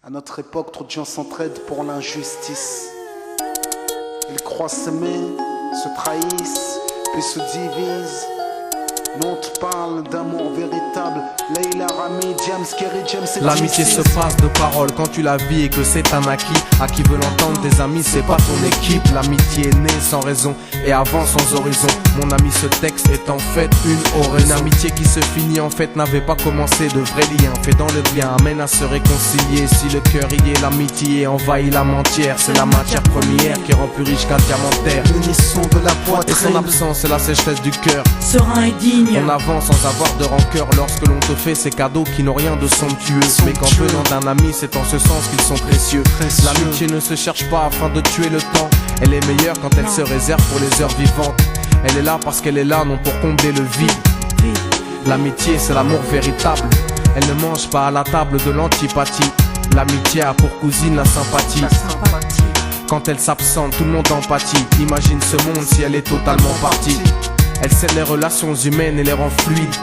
À notre époque, trop de gens s'entraident pour l'injustice. Ils croient s'aimer, se trahissent, puis se divisent. Nous on te parle d'amour véritable. Leila, Rami, James, Kerry, James et l'amitié se passe de paroles quand tu la vis et que c'est un acquis. À qui veut l'entendre, tes amis, c'est pas ton équipe. L'amitié est née sans raison et avance sans horizon. Mon ami, ce texte est en fait une oraison. Une amitié qui se finit en fait n'avait pas commencé. De vrais liens faits dans le bien amène à se réconcilier. Si le cœur y est, l'amitié envahit la mentière. C'est la matière première qui rend plus riche qu'un diamantaire. L'unisson de la poitrine et son absence, c'est la sécheresse du cœur. Serein et digne. On avance sans avoir de rancœur lorsque l'on te fait ces cadeaux qui n'ont rien de somptueux. Mais qu'en venant d'un ami, c'est en ce sens qu'ils sont précieux. L'amitié ne se cherche pas afin de tuer le temps. Elle est meilleure quand elle se réserve pour les heures vivantes. Elle est là parce qu'elle est là, non pour combler le vide. L'amitié, c'est l'amour véritable. Elle ne mange pas à la table de l'antipathie. L'amitié a pour cousine la sympathie. Quand elle s'absente, tout le monde empathie. Imagine ce monde si elle est totalement partie. Elle scelle les relations humaines et les rend fluides.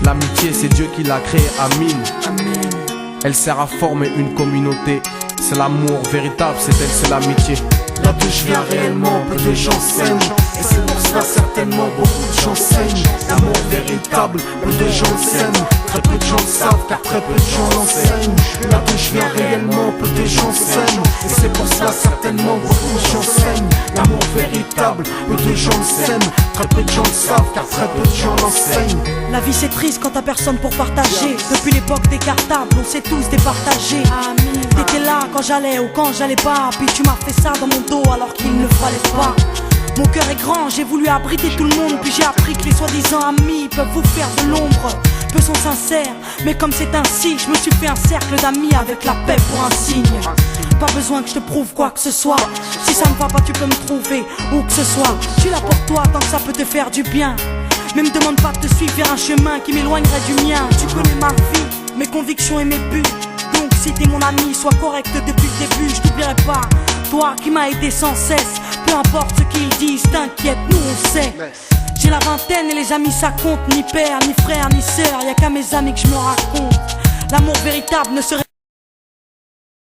L'amitié, c'est Dieu qui l'a créée, Amin. Elle sert à former une communauté. C'est l'amour véritable, c'est elle, c'est l'amitié. Là d'où je viens réellement, peu de gens s'aiment. Et c'est pour cela certainement beaucoup de gens saignent. L'amour véritable, peu de gens s'aiment. Très peu de gens le savent car très peu de gens l'enseignent. Là d'où je viens réellement, peu de gens s'aiment. Et c'est pour cela certainement beaucoup de gens saignent. L'amour véritable, peu de gens le s'aiment. Très peu de gens le savent car très peu de gens l'enseignent. La vie c'est triste quand t'as personne pour partager. Depuis l'époque des cartables, on s'est tous départagés. T'étais là quand j'allais ou quand j'allais pas. Puis tu m'as fait ça dans mon dos alors qu'il ne fallait pas. Mon cœur est grand, j'ai voulu abriter tout le monde. Puis j'ai appris que les soi-disant amis peuvent vous faire de l'ombre. Peu sont sincères, mais comme c'est ainsi, je me suis fait un cercle d'amis avec la paix pour un signe. Pas besoin que je te prouve quoi que ce soit. Si ça ne va pas tu peux me trouver où que ce soit. Je suis là pour toi tant que ça peut te faire du bien. Mais me demande pas de te suivre vers un chemin qui m'éloignerait du mien. Tu connais ma vie, mes convictions et mes buts. Donc si t'es mon ami, sois correct depuis le début. Je t'oublierai pas, toi qui m'as aidé sans cesse. Peu importe ce qu'ils disent, t'inquiète, nous on sait. J'ai la vingtaine et les amis ça compte. Ni père, ni frère, ni sœur, y'a qu'à mes amis que je me raconte. L'amour véritable ne serait